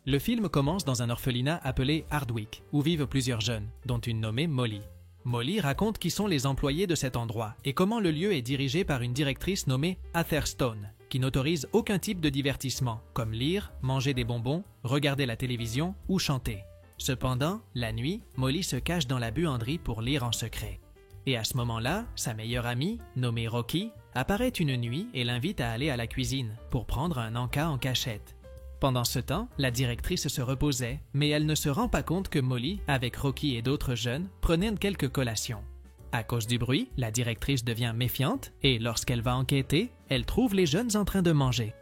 Le film commence dans un orphelinat appelé Hardwick, où vivent plusieurs jeunes, dont une nommée Molly. Molly raconte qui sont les employés de cet endroit et comment le lieu est dirigé par une directrice nommée Atherstone, qui n'autorise aucun type de divertissement, comme lire, manger des bonbons, regarder la télévision ou chanter. Cependant, la nuit, Molly se cache dans la buanderie pour lire en secret. Et à ce moment-là, sa meilleure amie, nommée Rocky, apparaît une nuit et l'invite à aller à la cuisine pour prendre un encas en cachette. Pendant ce temps, la directrice se reposait, mais elle ne se rend pas compte que Molly, avec Rocky et d'autres jeunes, prenaient quelques collations. À cause du bruit, la directrice devient méfiante et lorsqu'elle va enquêter, elle trouve les jeunes en train de manger.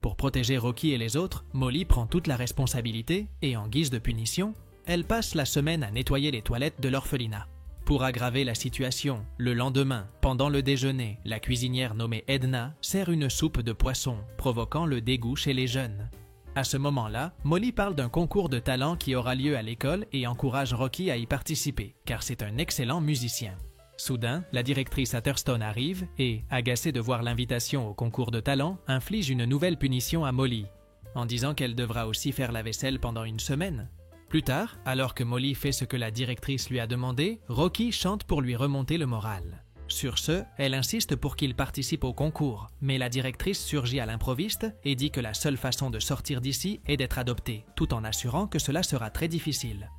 Pour protéger Rocky et les autres, Molly prend toute la responsabilité et en guise de punition, elle passe la semaine à nettoyer les toilettes de l'orphelinat. Pour aggraver la situation, le lendemain, pendant le déjeuner, la cuisinière nommée Edna sert une soupe de poisson, provoquant le dégoût chez les jeunes. À ce moment-là, Molly parle d'un concours de talent qui aura lieu à l'école et encourage Rocky à y participer, car c'est un excellent musicien. Soudain, la directrice Atherstone arrive et, agacée de voir l'invitation au concours de talent, inflige une nouvelle punition à Molly, en disant qu'elle devra aussi faire la vaisselle pendant une semaine. Plus tard, alors que Molly fait ce que la directrice lui a demandé, Rocky chante pour lui remonter le moral. Sur ce, elle insiste pour qu'il participe au concours, mais la directrice surgit à l'improviste et dit que la seule façon de sortir d'ici est d'être adopté, tout en assurant que cela sera très difficile.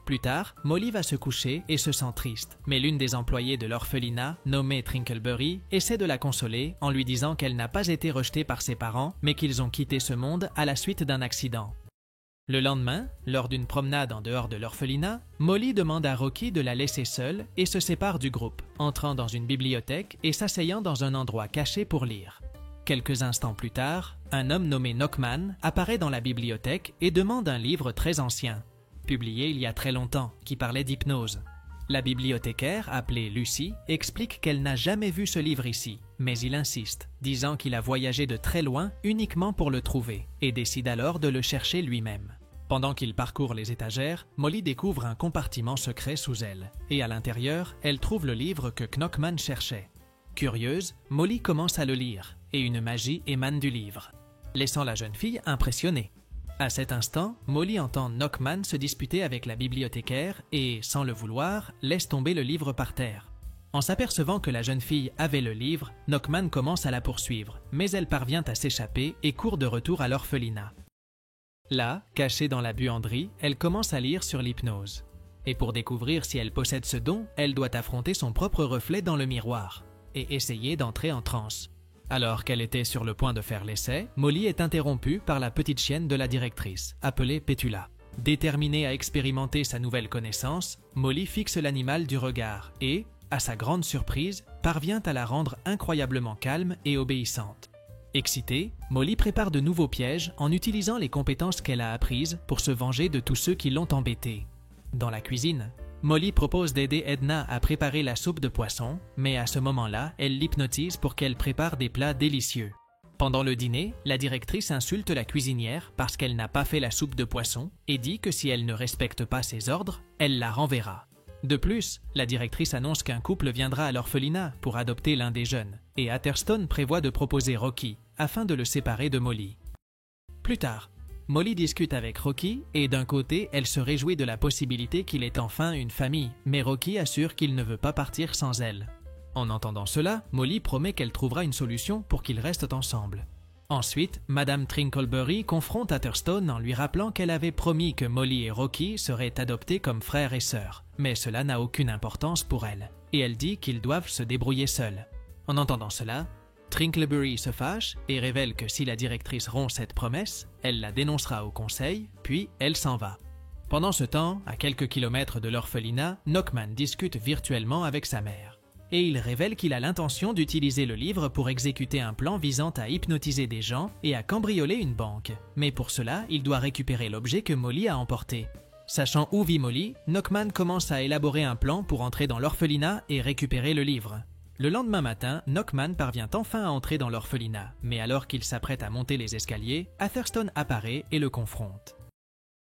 Plus tard, Molly va se coucher et se sent triste, mais l'une des employées de l'orphelinat, nommée Trinkleberry, essaie de la consoler en lui disant qu'elle n'a pas été rejetée par ses parents, mais qu'ils ont quitté ce monde à la suite d'un accident. Le lendemain, lors d'une promenade en dehors de l'orphelinat, Molly demande à Rocky de la laisser seule et se sépare du groupe, entrant dans une bibliothèque et s'asseyant dans un endroit caché pour lire. Quelques instants plus tard, un homme nommé Knockman apparaît dans la bibliothèque et demande un livre très ancien, publié il y a très longtemps, qui parlait d'hypnose. La bibliothécaire, appelée Lucy, explique qu'elle n'a jamais vu ce livre ici, mais il insiste, disant qu'il a voyagé de très loin uniquement pour le trouver, et décide alors de le chercher lui-même. Pendant qu'il parcourt les étagères, Molly découvre un compartiment secret sous elle, et à l'intérieur, elle trouve le livre que Knockman cherchait. Curieuse, Molly commence à le lire, et une magie émane du livre, laissant la jeune fille impressionnée. À cet instant, Molly entend Knockman se disputer avec la bibliothécaire et, sans le vouloir, laisse tomber le livre par terre. En s'apercevant que la jeune fille avait le livre, Knockman commence à la poursuivre, mais elle parvient à s'échapper et court de retour à l'orphelinat. Là, cachée dans la buanderie, elle commence à lire sur l'hypnose. Et pour découvrir si elle possède ce don, elle doit affronter son propre reflet dans le miroir et essayer d'entrer en transe. Alors qu'elle était sur le point de faire l'essai, Molly est interrompue par la petite chienne de la directrice, appelée Petula. Déterminée à expérimenter sa nouvelle connaissance, Molly fixe l'animal du regard et, à sa grande surprise, parvient à la rendre incroyablement calme et obéissante. Excitée, Molly prépare de nouveaux pièges en utilisant les compétences qu'elle a apprises pour se venger de tous ceux qui l'ont embêtée. Dans la cuisine, Molly propose d'aider Edna à préparer la soupe de poisson, mais à ce moment-là, elle l'hypnotise pour qu'elle prépare des plats délicieux. Pendant le dîner, la directrice insulte la cuisinière parce qu'elle n'a pas fait la soupe de poisson et dit que si elle ne respecte pas ses ordres, elle la renverra. De plus, la directrice annonce qu'un couple viendra à l'orphelinat pour adopter l'un des jeunes, et Atherstone prévoit de proposer Rocky afin de le séparer de Molly. Plus tard, Molly discute avec Rocky et d'un côté, elle se réjouit de la possibilité qu'il ait enfin une famille, mais Rocky assure qu'il ne veut pas partir sans elle. En entendant cela, Molly promet qu'elle trouvera une solution pour qu'ils restent ensemble. Ensuite, Madame Trinkleberry confronte Atherstone en lui rappelant qu'elle avait promis que Molly et Rocky seraient adoptés comme frères et sœurs, mais cela n'a aucune importance pour elle, et elle dit qu'ils doivent se débrouiller seuls. En entendant cela, Trinkleberry se fâche et révèle que si la directrice rompt cette promesse, elle la dénoncera au conseil, puis elle s'en va. Pendant ce temps, à quelques kilomètres de l'orphelinat, Knockman discute virtuellement avec sa mère. Et il révèle qu'il a l'intention d'utiliser le livre pour exécuter un plan visant à hypnotiser des gens et à cambrioler une banque. Mais pour cela, il doit récupérer l'objet que Molly a emporté. Sachant où vit Molly, Knockman commence à élaborer un plan pour entrer dans l'orphelinat et récupérer le livre. Le lendemain matin, Knockman parvient enfin à entrer dans l'orphelinat, mais alors qu'il s'apprête à monter les escaliers, Atherstone apparaît et le confronte.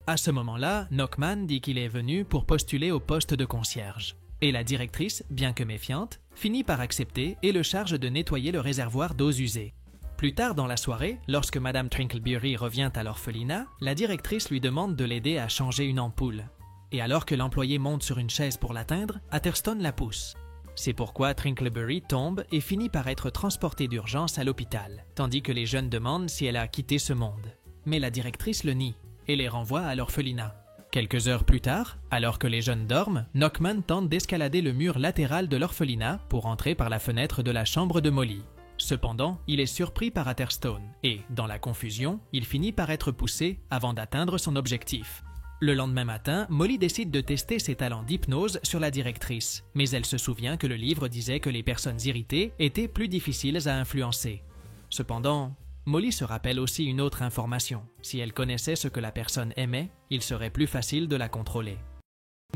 À ce moment-là, Knockman dit qu'il est venu pour postuler au poste de concierge. Et la directrice, bien que méfiante, finit par accepter et le charge de nettoyer le réservoir d'eaux usées. Plus tard dans la soirée, lorsque Madame Trinkleberry revient à l'orphelinat, la directrice lui demande de l'aider à changer une ampoule. Et alors que l'employé monte sur une chaise pour l'atteindre, Atherstone la pousse. C'est pourquoi Trinkleberry tombe et finit par être transportée d'urgence à l'hôpital, tandis que les jeunes demandent si elle a quitté ce monde. Mais la directrice le nie et les renvoie à l'orphelinat. Quelques heures plus tard, alors que les jeunes dorment, Knockman tente d'escalader le mur latéral de l'orphelinat pour entrer par la fenêtre de la chambre de Molly. Cependant, il est surpris par Atherstone et, dans la confusion, il finit par être poussé avant d'atteindre son objectif. Le lendemain matin, Molly décide de tester ses talents d'hypnose sur la directrice, mais elle se souvient que le livre disait que les personnes irritées étaient plus difficiles à influencer. Cependant, Molly se rappelle aussi une autre information. Si elle connaissait ce que la personne aimait, il serait plus facile de la contrôler.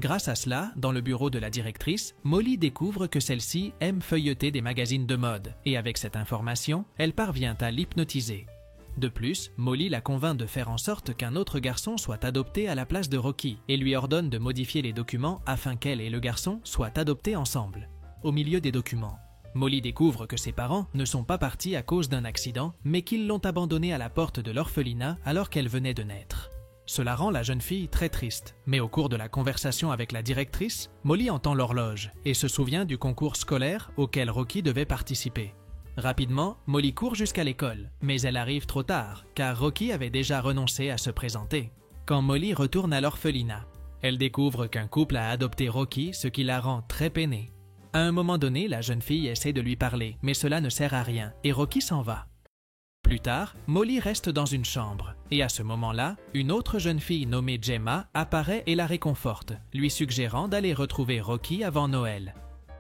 Grâce à cela, dans le bureau de la directrice, Molly découvre que celle-ci aime feuilleter des magazines de mode, et avec cette information, elle parvient à l'hypnotiser. De plus, Molly la convainc de faire en sorte qu'un autre garçon soit adopté à la place de Rocky et lui ordonne de modifier les documents afin qu'elle et le garçon soient adoptés ensemble. Au milieu des documents, Molly découvre que ses parents ne sont pas partis à cause d'un accident, mais qu'ils l'ont abandonnée à la porte de l'orphelinat alors qu'elle venait de naître. Cela rend la jeune fille très triste, mais au cours de la conversation avec la directrice, Molly entend l'horloge et se souvient du concours scolaire auquel Rocky devait participer. Rapidement, Molly court jusqu'à l'école, mais elle arrive trop tard, car Rocky avait déjà renoncé à se présenter. Quand Molly retourne à l'orphelinat, elle découvre qu'un couple a adopté Rocky, ce qui la rend très peinée. À un moment donné, la jeune fille essaie de lui parler, mais cela ne sert à rien, et Rocky s'en va. Plus tard, Molly reste dans une chambre, et à ce moment-là, une autre jeune fille nommée Gemma apparaît et la réconforte, lui suggérant d'aller retrouver Rocky avant Noël.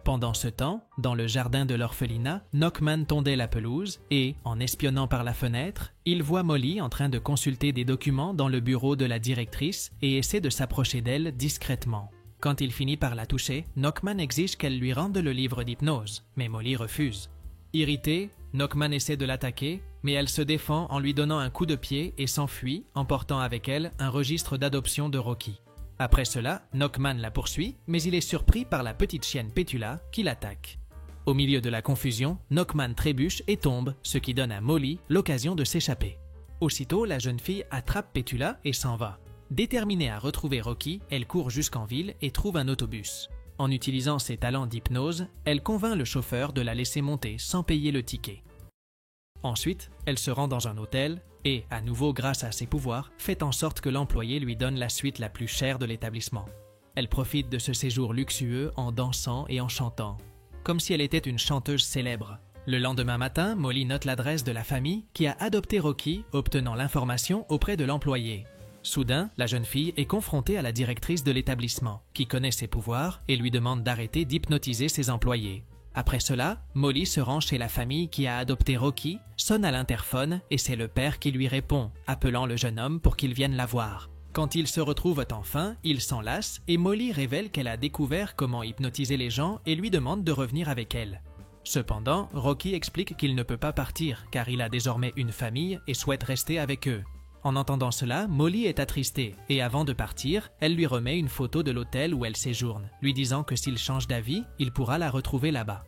Pendant ce temps, dans le jardin de l'orphelinat, Knockman tondait la pelouse et, en espionnant par la fenêtre, il voit Molly en train de consulter des documents dans le bureau de la directrice et essaie de s'approcher d'elle discrètement. Quand il finit par la toucher, Knockman exige qu'elle lui rende le livre d'hypnose, mais Molly refuse. Irritée, Knockman essaie de l'attaquer, mais elle se défend en lui donnant un coup de pied et s'enfuit, emportant avec elle un registre d'adoption de Rocky. Après cela, Knockman la poursuit, mais il est surpris par la petite chienne Petula qui l'attaque. Au milieu de la confusion, Knockman trébuche et tombe, ce qui donne à Molly l'occasion de s'échapper. Aussitôt, la jeune fille attrape Petula et s'en va. Déterminée à retrouver Rocky, elle court jusqu'en ville et trouve un autobus. En utilisant ses talents d'hypnose, elle convainc le chauffeur de la laisser monter sans payer le ticket. Ensuite, elle se rend dans un hôtel et, à nouveau grâce à ses pouvoirs, fait en sorte que l'employé lui donne la suite la plus chère de l'établissement. Elle profite de ce séjour luxueux en dansant et en chantant, comme si elle était une chanteuse célèbre. Le lendemain matin, Molly note l'adresse de la famille qui a adopté Rocky, obtenant l'information auprès de l'employé. Soudain, la jeune fille est confrontée à la directrice de l'établissement, qui connaît ses pouvoirs et lui demande d'arrêter d'hypnotiser ses employés. Après cela, Molly se rend chez la famille qui a adopté Rocky, sonne à l'interphone et c'est le père qui lui répond, appelant le jeune homme pour qu'il vienne la voir. Quand ils se retrouvent enfin, ils s'enlacent et Molly révèle qu'elle a découvert comment hypnotiser les gens et lui demande de revenir avec elle. Cependant, Rocky explique qu'il ne peut pas partir car il a désormais une famille et souhaite rester avec eux. En entendant cela, Molly est attristée et avant de partir, elle lui remet une photo de l'hôtel où elle séjourne, lui disant que s'il change d'avis, il pourra la retrouver là-bas.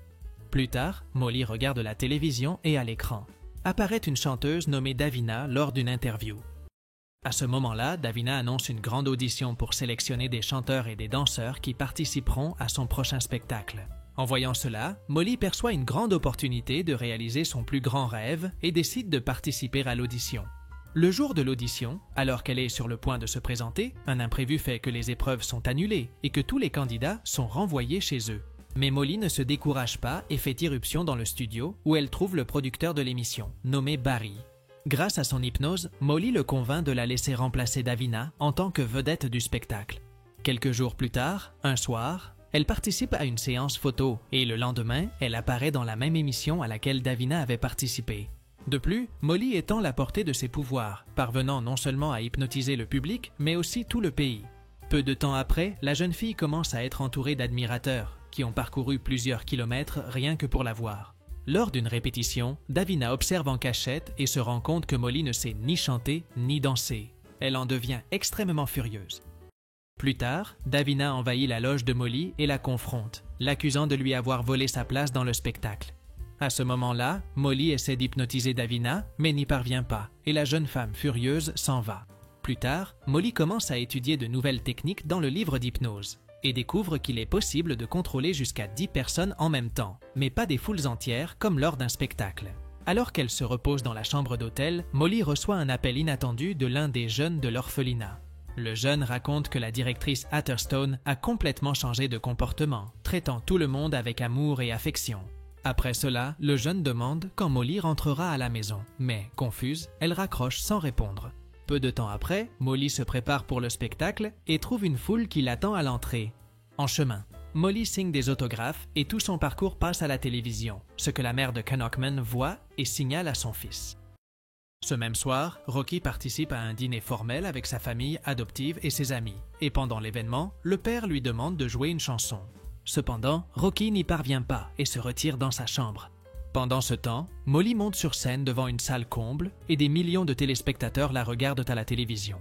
Plus tard, Molly regarde la télévision et à l'écran apparaît une chanteuse nommée Davina lors d'une interview. À ce moment-là, Davina annonce une grande audition pour sélectionner des chanteurs et des danseurs qui participeront à son prochain spectacle. En voyant cela, Molly perçoit une grande opportunité de réaliser son plus grand rêve et décide de participer à l'audition. Le jour de l'audition, alors qu'elle est sur le point de se présenter, un imprévu fait que les épreuves sont annulées et que tous les candidats sont renvoyés chez eux. Mais Molly ne se décourage pas et fait irruption dans le studio où elle trouve le producteur de l'émission, nommé Barry. Grâce à son hypnose, Molly le convainc de la laisser remplacer Davina en tant que vedette du spectacle. Quelques jours plus tard, un soir, elle participe à une séance photo et le lendemain, elle apparaît dans la même émission à laquelle Davina avait participé. De plus, Molly étend la portée de ses pouvoirs, parvenant non seulement à hypnotiser le public, mais aussi tout le pays. Peu de temps après, la jeune fille commence à être entourée d'admirateurs, qui ont parcouru plusieurs kilomètres rien que pour la voir. Lors d'une répétition, Davina observe en cachette et se rend compte que Molly ne sait ni chanter ni danser. Elle en devient extrêmement furieuse. Plus tard, Davina envahit la loge de Molly et la confronte, l'accusant de lui avoir volé sa place dans le spectacle. À ce moment-là, Molly essaie d'hypnotiser Davina, mais n'y parvient pas, et la jeune femme furieuse s'en va. Plus tard, Molly commence à étudier de nouvelles techniques dans le livre d'hypnose, et découvre qu'il est possible de contrôler jusqu'à 10 personnes en même temps, mais pas des foules entières comme lors d'un spectacle. Alors qu'elle se repose dans la chambre d'hôtel, Molly reçoit un appel inattendu de l'un des jeunes de l'orphelinat. Le jeune raconte que la directrice Atherstone a complètement changé de comportement, traitant tout le monde avec amour et affection. Après cela, le jeune demande quand Molly rentrera à la maison, mais, confuse, elle raccroche sans répondre. Peu de temps après, Molly se prépare pour le spectacle et trouve une foule qui l'attend à l'entrée. En chemin, Molly signe des autographes et tout son parcours passe à la télévision, ce que la mère de Knockman voit et signale à son fils. Ce même soir, Rocky participe à un dîner formel avec sa famille adoptive et ses amis, et pendant l'événement, le père lui demande de jouer une chanson. Cependant, Rocky n'y parvient pas et se retire dans sa chambre. Pendant ce temps, Molly monte sur scène devant une salle comble et des millions de téléspectateurs la regardent à la télévision.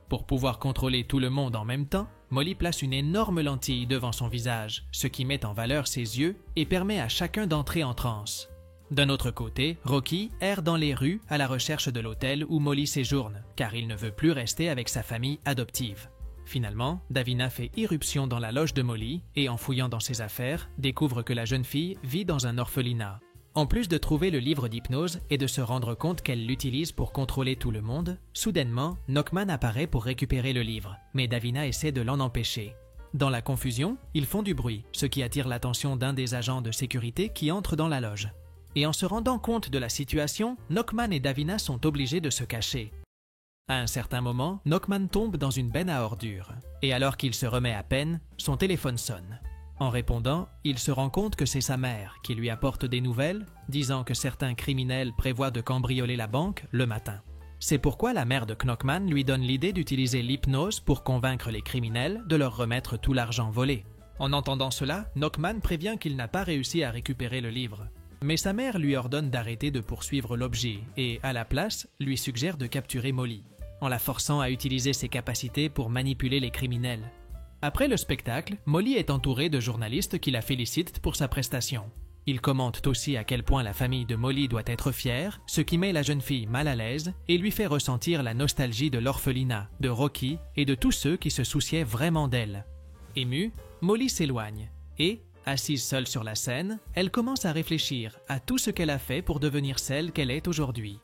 Pour pouvoir contrôler tout le monde en même temps, Molly place une énorme lentille devant son visage, ce qui met en valeur ses yeux et permet à chacun d'entrer en transe. D'un autre côté, Rocky erre dans les rues à la recherche de l'hôtel où Molly séjourne, car il ne veut plus rester avec sa famille adoptive. Finalement, Davina fait irruption dans la loge de Molly et, en fouillant dans ses affaires, découvre que la jeune fille vit dans un orphelinat. En plus de trouver le livre d'hypnose et de se rendre compte qu'elle l'utilise pour contrôler tout le monde, soudainement, Knockman apparaît pour récupérer le livre, mais Davina essaie de l'en empêcher. Dans la confusion, ils font du bruit, ce qui attire l'attention d'un des agents de sécurité qui entre dans la loge. Et en se rendant compte de la situation, Knockman et Davina sont obligés de se cacher. À un certain moment, Knockman tombe dans une benne à ordures, et alors qu'il se remet à peine, son téléphone sonne. En répondant, il se rend compte que c'est sa mère qui lui apporte des nouvelles, disant que certains criminels prévoient de cambrioler la banque le matin. C'est pourquoi la mère de Knockman lui donne l'idée d'utiliser l'hypnose pour convaincre les criminels de leur remettre tout l'argent volé. En entendant cela, Knockman prévient qu'il n'a pas réussi à récupérer le livre. Mais sa mère lui ordonne d'arrêter de poursuivre l'objet et, à la place, lui suggère de capturer Molly, en la forçant à utiliser ses capacités pour manipuler les criminels. Après le spectacle, Molly est entourée de journalistes qui la félicitent pour sa prestation. Ils commentent aussi à quel point la famille de Molly doit être fière, ce qui met la jeune fille mal à l'aise et lui fait ressentir la nostalgie de l'orphelinat, de Rocky et de tous ceux qui se souciaient vraiment d'elle. Émue, Molly s'éloigne et, assise seule sur la scène, elle commence à réfléchir à tout ce qu'elle a fait pour devenir celle qu'elle est aujourd'hui.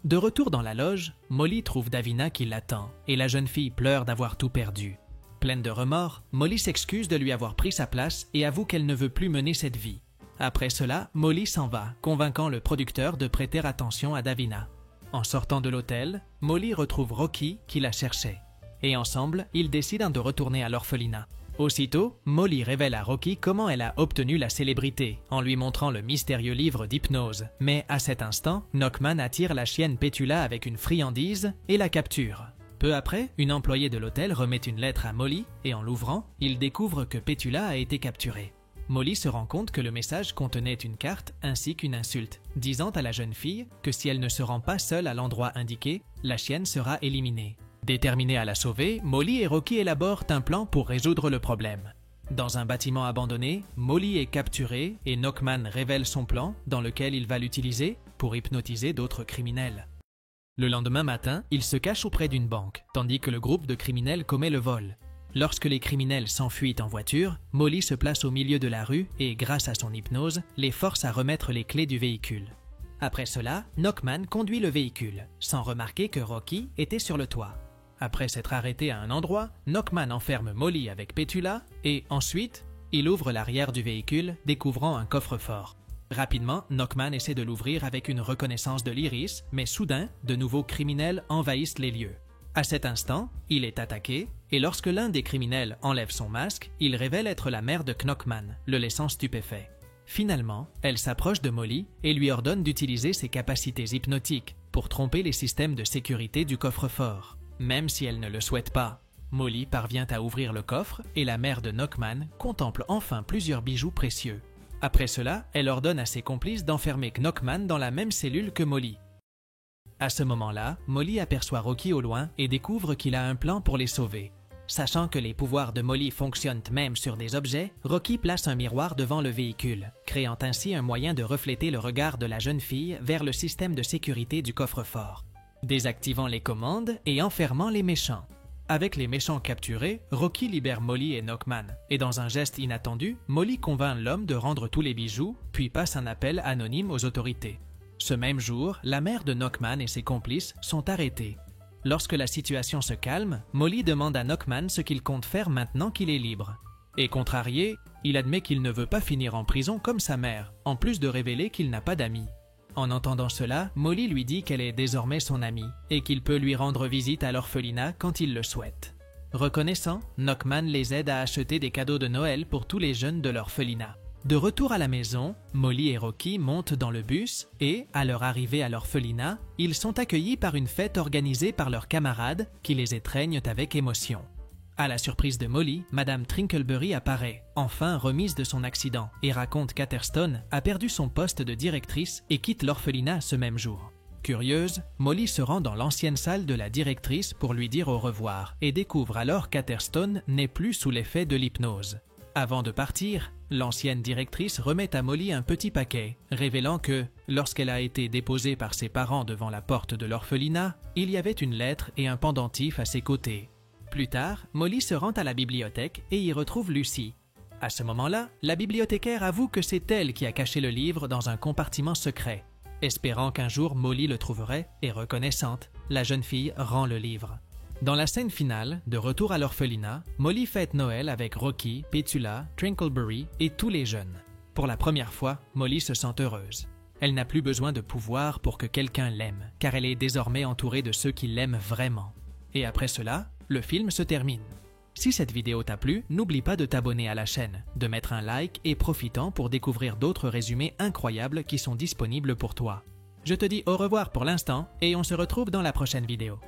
De retour dans la loge, Molly trouve Davina qui l'attend et la jeune fille pleure d'avoir tout perdu. Pleine de remords, Molly s'excuse de lui avoir pris sa place et avoue qu'elle ne veut plus mener cette vie. Après cela, Molly s'en va, convainquant le producteur de prêter attention à Davina. En sortant de l'hôtel, Molly retrouve Rocky qui la cherchait. Et ensemble, ils décident de retourner à l'orphelinat. Aussitôt, Molly révèle à Rocky comment elle a obtenu la célébrité, en lui montrant le mystérieux livre d'hypnose. Mais à cet instant, Knockman attire la chienne Petula avec une friandise et la capture. Peu après, une employée de l'hôtel remet une lettre à Molly et en l'ouvrant, il découvre que Petula a été capturée. Molly se rend compte que le message contenait une carte ainsi qu'une insulte, disant à la jeune fille que si elle ne se rend pas seule à l'endroit indiqué, la chienne sera éliminée. Déterminés à la sauver, Molly et Rocky élaborent un plan pour résoudre le problème. Dans un bâtiment abandonné, Molly est capturée et Knockman révèle son plan dans lequel il va l'utiliser pour hypnotiser d'autres criminels. Le lendemain matin, il se cache auprès d'une banque, tandis que le groupe de criminels commet le vol. Lorsque les criminels s'enfuient en voiture, Molly se place au milieu de la rue et, grâce à son hypnose, les force à remettre les clés du véhicule. Après cela, Knockman conduit le véhicule, sans remarquer que Rocky était sur le toit. Après s'être arrêté à un endroit, Knockman enferme Molly avec Petula et, ensuite, il ouvre l'arrière du véhicule, découvrant un coffre-fort. Rapidement, Knockman essaie de l'ouvrir avec une reconnaissance de l'iris, mais soudain, de nouveaux criminels envahissent les lieux. À cet instant, il est attaqué, et lorsque l'un des criminels enlève son masque, il révèle être la mère de Knockman, le laissant stupéfait. Finalement, elle s'approche de Molly et lui ordonne d'utiliser ses capacités hypnotiques pour tromper les systèmes de sécurité du coffre-fort. Même si elle ne le souhaite pas, Molly parvient à ouvrir le coffre et la mère de Knockman contemple enfin plusieurs bijoux précieux. Après cela, elle ordonne à ses complices d'enfermer Knockman dans la même cellule que Molly. À ce moment-là, Molly aperçoit Rocky au loin et découvre qu'il a un plan pour les sauver. Sachant que les pouvoirs de Molly fonctionnent même sur des objets, Rocky place un miroir devant le véhicule, créant ainsi un moyen de refléter le regard de la jeune fille vers le système de sécurité du coffre-fort, désactivant les commandes et enfermant les méchants. Avec les méchants capturés, Rocky libère Molly et Knockman, et dans un geste inattendu, Molly convainc l'homme de rendre tous les bijoux, puis passe un appel anonyme aux autorités. Ce même jour, la mère de Knockman et ses complices sont arrêtés. Lorsque la situation se calme, Molly demande à Knockman ce qu'il compte faire maintenant qu'il est libre. Et contrarié, il admet qu'il ne veut pas finir en prison comme sa mère, en plus de révéler qu'il n'a pas d'amis. En entendant cela, Molly lui dit qu'elle est désormais son amie et qu'il peut lui rendre visite à l'orphelinat quand il le souhaite. Reconnaissant, Knockman les aide à acheter des cadeaux de Noël pour tous les jeunes de l'orphelinat. De retour à la maison, Molly et Rocky montent dans le bus et, à leur arrivée à l'orphelinat, ils sont accueillis par une fête organisée par leurs camarades qui les étreignent avec émotion. À la surprise de Molly, Madame Trinkleberry apparaît, enfin remise de son accident, et raconte qu'Atherstone a perdu son poste de directrice et quitte l'orphelinat ce même jour. Curieuse, Molly se rend dans l'ancienne salle de la directrice pour lui dire au revoir et découvre alors qu'Atherstone n'est plus sous l'effet de l'hypnose. Avant de partir, l'ancienne directrice remet à Molly un petit paquet, révélant que, lorsqu'elle a été déposée par ses parents devant la porte de l'orphelinat, il y avait une lettre et un pendentif à ses côtés. Plus tard, Molly se rend à la bibliothèque et y retrouve Lucy. À ce moment-là, la bibliothécaire avoue que c'est elle qui a caché le livre dans un compartiment secret. Espérant qu'un jour Molly le trouverait et reconnaissante, la jeune fille rend le livre. Dans la scène finale, de retour à l'orphelinat, Molly fête Noël avec Rocky, Petula, Trinkleberry et tous les jeunes. Pour la première fois, Molly se sent heureuse. Elle n'a plus besoin de pouvoir pour que quelqu'un l'aime, car elle est désormais entourée de ceux qui l'aiment vraiment. Et après cela, le film se termine. Si cette vidéo t'a plu, n'oublie pas de t'abonner à la chaîne, de mettre un like et profitant pour découvrir d'autres résumés incroyables qui sont disponibles pour toi. Je te dis au revoir pour l'instant et on se retrouve dans la prochaine vidéo.